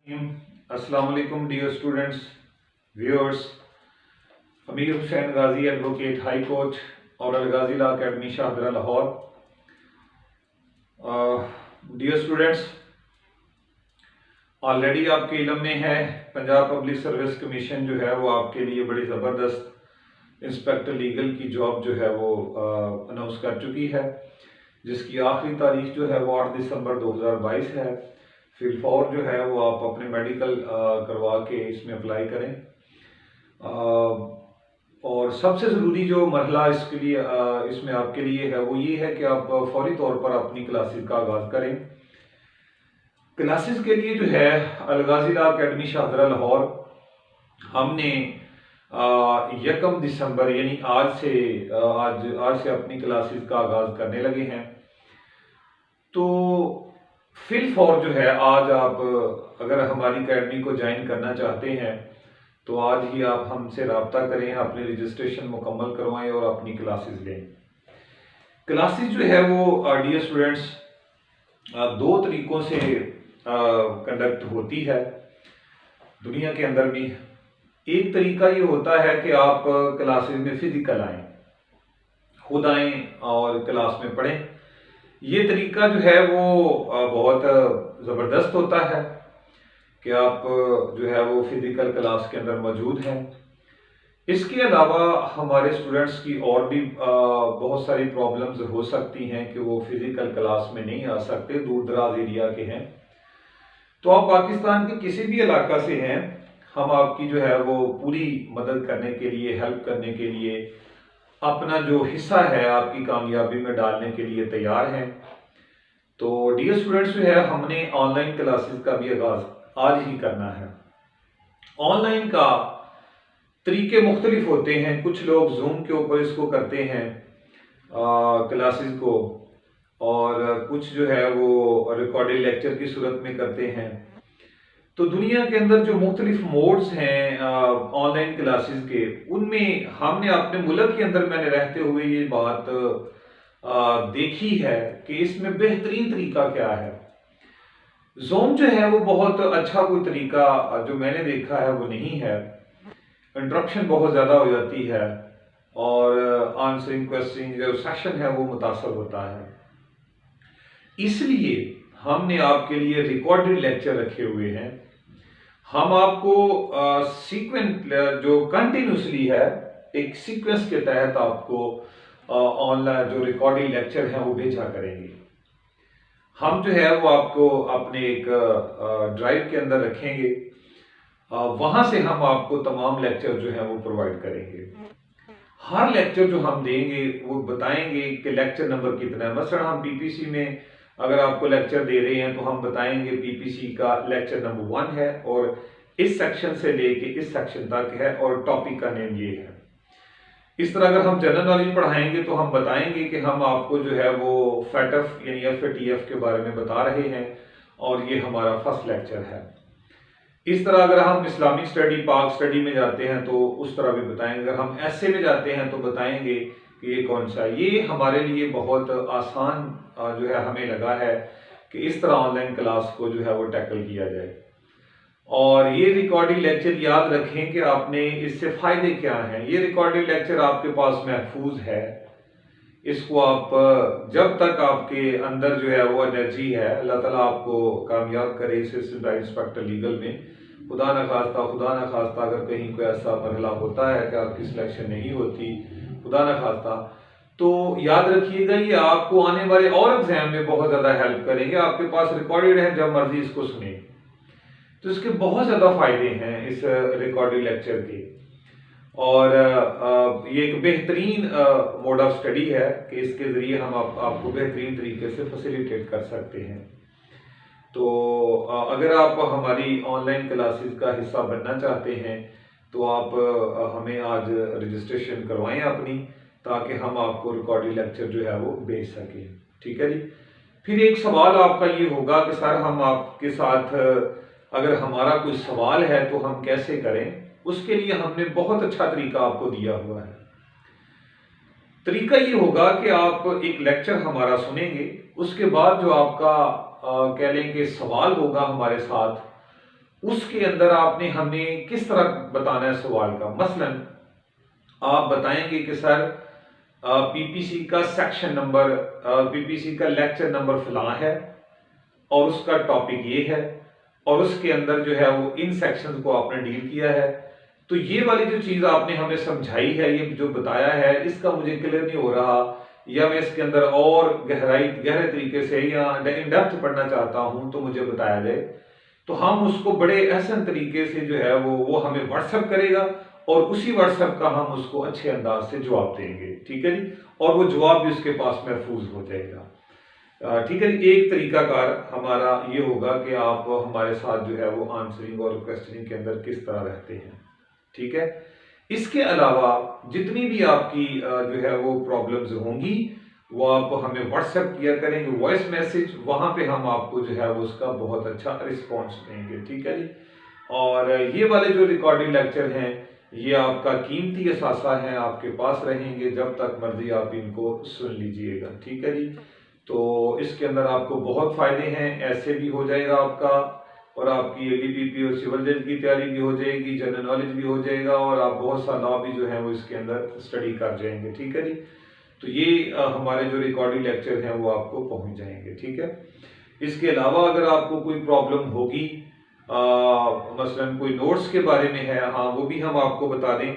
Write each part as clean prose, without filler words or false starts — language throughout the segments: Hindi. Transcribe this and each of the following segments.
अस्सलाम वालेकुम dear students viewers. Amir Hussain Ghazi advocate high court और Alghazi law academy Shahdara Lahore. Dear students, already आपके इल्म में है पंजाब पब्लिक सर्विस कमीशन जो है वो आपके लिए बड़ी ज़बरदस्त इंस्पेक्टर लीगल की जॉब जो है वो अनाउंस कर चुकी है, जिसकी आखिरी तारीख जो है वो 8 दिसंबर 2022 है। फिलफौर जो है वो आप अपने मेडिकल करवा के इसमें अप्लाई करें। और सबसे ज़रूरी जो मरहला इसके लिए इसमें आपके लिए है वो ये है कि आप फौरी तौर पर अपनी क्लासेस का आगाज़ करें। क्लासेस के लिए जो है अलगाजी लॉ अकेडमी शाहदरा लाहौर हमने 1 दिसंबर यानी आज से अपनी क्लासेस का आगाज़ करने लगे हैं। तो फिलफौर जो है आज आप अगर हमारी अकेडमी को ज्वाइन करना चाहते हैं तो आज ही आप हमसे रब्ता करें, अपनी रजिस्ट्रेशन मुकम्मल करवाएं और अपनी क्लासेस लें। क्लासेस जो है वो डियर स्टूडेंट्स दो तरीकों से कंडक्ट होती है दुनिया के अंदर भी। एक तरीका ये होता है कि आप क्लासेस में फिजिकल आएँ, खुद आएँ और क्लास में पढ़ें। ये तरीका जो है वो बहुत ज़बरदस्त होता है कि आप जो है वो फिज़िकल क्लास के अंदर मौजूद हैं। इसके अलावा हमारे स्टूडेंट्स की और भी बहुत सारी प्रॉब्लम्स हो सकती हैं कि वो फिज़िकल क्लास में नहीं आ सकते, दूर दराज एरिया के हैं। तो आप पाकिस्तान के किसी भी इलाका से हैं, हम आपकी जो है वो पूरी मदद करने के लिए, हेल्प करने के लिए, अपना जो हिस्सा है आपकी कामयाबी में डालने के लिए तैयार हैं। तो डियर स्टूडेंट्स जो है हमने ऑनलाइन क्लासेस का भी आगाज़ आज ही करना है। ऑनलाइन का तरीके मुख्तलिफ होते हैं। कुछ लोग जूम के ऊपर इसको करते हैं क्लासेस को, और कुछ जो है वो रिकॉर्डेड लेक्चर की सूरत में करते हैं। तो दुनिया के अंदर जो मुख्तलिफ मोड्स हैं ऑनलाइन क्लासेस के, उनमें हमने अपने मुल्क के अंदर मैंने रहते हुए ये बात देखी है कि इसमें बेहतरीन तरीका क्या है। ज़ूम जो है वो बहुत अच्छा कोई तरीका जो मैंने देखा है वो नहीं है। इंटरप्शन बहुत ज़्यादा हो जाती है और आंसरिंग क्वेश्चन जो सेशन है वो मुतासर होता है। इसलिए हमने आपके लिए रिकॉर्डेड लेक्चर रखे हुए हैं। हम आपको सीक्वेंस जो कंटिन्यूसली है, एक सीक्वेंस के तहत आपको ऑनलाइन जो रिकॉर्डिंग लेक्चर हैं वो भेजा करेंगे। हम जो है वो आपको अपने एक ड्राइव के अंदर रखेंगे, वहां से हम आपको तमाम लेक्चर जो है वो प्रोवाइड करेंगे। हर लेक्चर जो हम देंगे वो बताएंगे कि लेक्चर नंबर कितना है। मसलन हम पीपीसी में अगर आपको लेक्चर दे रहे हैं तो हम बताएंगे पीपीसी का लेक्चर नंबर 1 है और इस सेक्शन से लेके इस सेक्शन तक है और टॉपिक का नेम ये है। इस तरह अगर हम जनरल नॉलेज पढ़ाएंगे तो हम बताएंगे कि हम आपको जो है वो फैटफ यानी FATF के बारे में बता रहे हैं और ये हमारा फर्स्ट लेक्चर है। इस तरह अगर हम इस्लामिक स्टडी, पाक स्टडी में जाते हैं तो उस तरह भी बताएंगे। अगर हम ऐसे में जाते हैं तो बताएंगे कि ये कौन सा है। ये हमारे लिए बहुत आसान जो है हमें लगा है कि इस तरह ऑनलाइन क्लास को जो है वो टैकल किया जाए। और ये रिकॉर्डिंग लेक्चर याद रखें कि आपने इससे फ़ायदे क्या हैं। ये रिकॉर्डिंग लेक्चर आपके पास महफूज है। इसको आप जब तक आपके अंदर जो है वो एनर्जी है, अल्लाह ताला आपको कामयाब करे इस इंस्पेक्टर लीगल में। खुदा न खास्ता अगर कहीं कोई ऐसा मरहला होता है कि आपकी सिलेक्शन नहीं होती, खुदा न खास्ता, तो याद रखिएगा ये आपको आने वाले और एग्जाम में बहुत ज़्यादा हेल्प करेंगे। आपके पास रिकॉर्डेड है, जब मर्जी इसको सुने। तो इसके बहुत ज़्यादा फायदे हैं इस रिकॉर्डेड लेक्चर के। और ये एक बेहतरीन मोड ऑफ स्टडी है कि इसके ज़रिए हम आपको बेहतरीन तरीके से फैसिलिटेट कर सकते हैं। तो अगर आप हमारी ऑनलाइन क्लासेस का हिस्सा बनना चाहते हैं तो आप हमें आज रजिस्ट्रेशन करवाएं अपनी, ताकि हम आपको रिकॉर्डिंग लेक्चर जो है वो भेज सकें। ठीक है जी। फिर एक सवाल आपका ये होगा कि सर हम आपके साथ अगर हमारा कोई सवाल है तो हम कैसे करें। उसके लिए हमने बहुत अच्छा तरीका आपको दिया हुआ है। तरीका ये होगा कि आप एक लेक्चर हमारा सुनेंगे, उसके बाद जो आपका कह लें कि सवाल होगा हमारे साथ, उसके अंदर आपने हमें किस तरह बताना है सवाल का। मसलन आप बताएंगे कि सर पीपीसी का सेक्शन नंबर, पीपीसी का लेक्चर नंबर फलां है और उसका टॉपिक ये है और उसके अंदर जो है वो इन सेक्शंस को आपने डील किया है। तो ये वाली जो चीज आपने हमें समझाई है, ये जो बताया है, इसका मुझे क्लियर नहीं हो रहा, या मैं इसके अंदर और गहरे तरीके से या इन डेप्थ पढ़ना चाहता हूं तो मुझे बताया जाए। तो हम उसको बड़े आसान तरीके से जो है वो हमें व्हाट्सएप करेगा और उसी व्हाट्सएप का हम उसको अच्छे अंदाज से जवाब देंगे, ठीक है जी। और वो जवाब भी उसके पास महफूज हो जाएगा, ठीक है जी। एक तरीकाकार हमारा ये होगा कि आप हमारे साथ जो है वो आंसरिंग और क्वेश्चनिंग के अंदर किस तरह रहते हैं, ठीक है। इसके अलावा जितनी भी आपकी जो है वो प्रॉब्लम्स होंगी वो आप हमें व्हाट्सएप किया करेंगे, वॉइस मैसेज, वहां पे हम आपको जो है वो उसका बहुत अच्छा रिस्पॉन्स देंगे, ठीक है जी। और ये वाले जो रिकॉर्डिंग लेक्चर हैं ये आपका कीमती असासा है, आपके पास रहेंगे जब तक मर्जी आप इनको सुन लीजिएगा, ठीक है जी। तो इसके अंदर आपको बहुत फायदे हैं, ऐसे भी हो जाएगा आपका, और आपकी एडीपीपी और सिविल जज की तैयारी भी हो जाएगी, जनरल नॉलेज भी हो जाएगा, और आप बहुत सा लॉ भी जो है वो इसके अंदर स्टडी कर जाएंगे, ठीक है जी। तो ये हमारे जो रिकॉर्डिंग लेक्चर हैं वो आपको पहुंच जाएंगे, ठीक है। इसके अलावा अगर आपको कोई प्रॉब्लम होगी, मसलन कोई नोट्स के बारे में है, हाँ वो भी हम आपको बता दें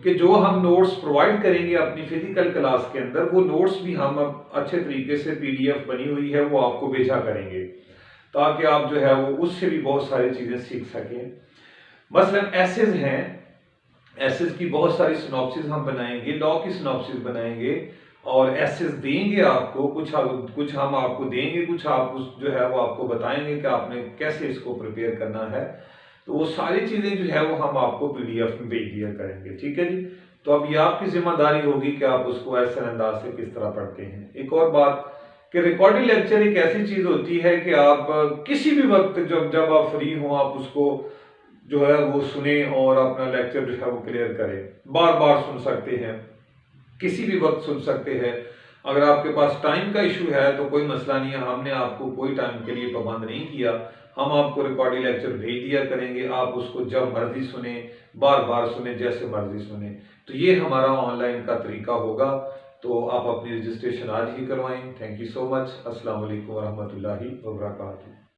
कि जो हम नोट्स प्रोवाइड करेंगे अपनी फिजिकल क्लास के अंदर, वो नोट्स भी हम अब अच्छे तरीके से पीडीएफ बनी हुई है वो आपको भेजा करेंगे, ताकि आप जो है वो उससे भी बहुत सारी चीजें सीख सकें। मसलन एसेज हैं, एसेज की बहुत सारी सिनॉप्सिस हम बनाएंगे, लॉ की सिनॉप्सिस बनाएंगे और एसेज देंगे आपको, कुछ हम आपको देंगे, कुछ आप उस जो है वो आपको बताएंगे कि आपने कैसे इसको प्रिपेयर करना है। तो वो सारी चीजें जो है वो हम आपको पीडीएफ में भेज दिया करेंगे, ठीक है जी। तो अब ये आपकी जिम्मेदारी होगी कि आप उसको ऐसे अंदाज से किस तरह पढ़ते हैं। एक और बात कि रिकॉर्डिंग लेक्चर एक ऐसी चीज होती है कि आप किसी भी वक्त जब आप फ्री हो आप उसको जो है वो सुने और अपना लेक्चर जो है वो क्लियर करें, बार बार सुन सकते हैं, किसी भी वक्त सुन सकते हैं। अगर आपके पास टाइम का इशू है तो कोई मसला नहीं है, हमने आपको कोई टाइम के लिए पाबंद नहीं किया, हम आपको रिकॉर्डिंग लेक्चर भेज दिया करेंगे, आप उसको जब मर्जी सुने, बार बार सुने, जैसे मर्जी सुने। तो ये हमारा ऑनलाइन का तरीका होगा। तो आप अपनी रजिस्ट्रेशन आज ही करवाएं। Thank you so much. अस्सलाम वालेकुम रहमतुल्लाहि व बरकातहू।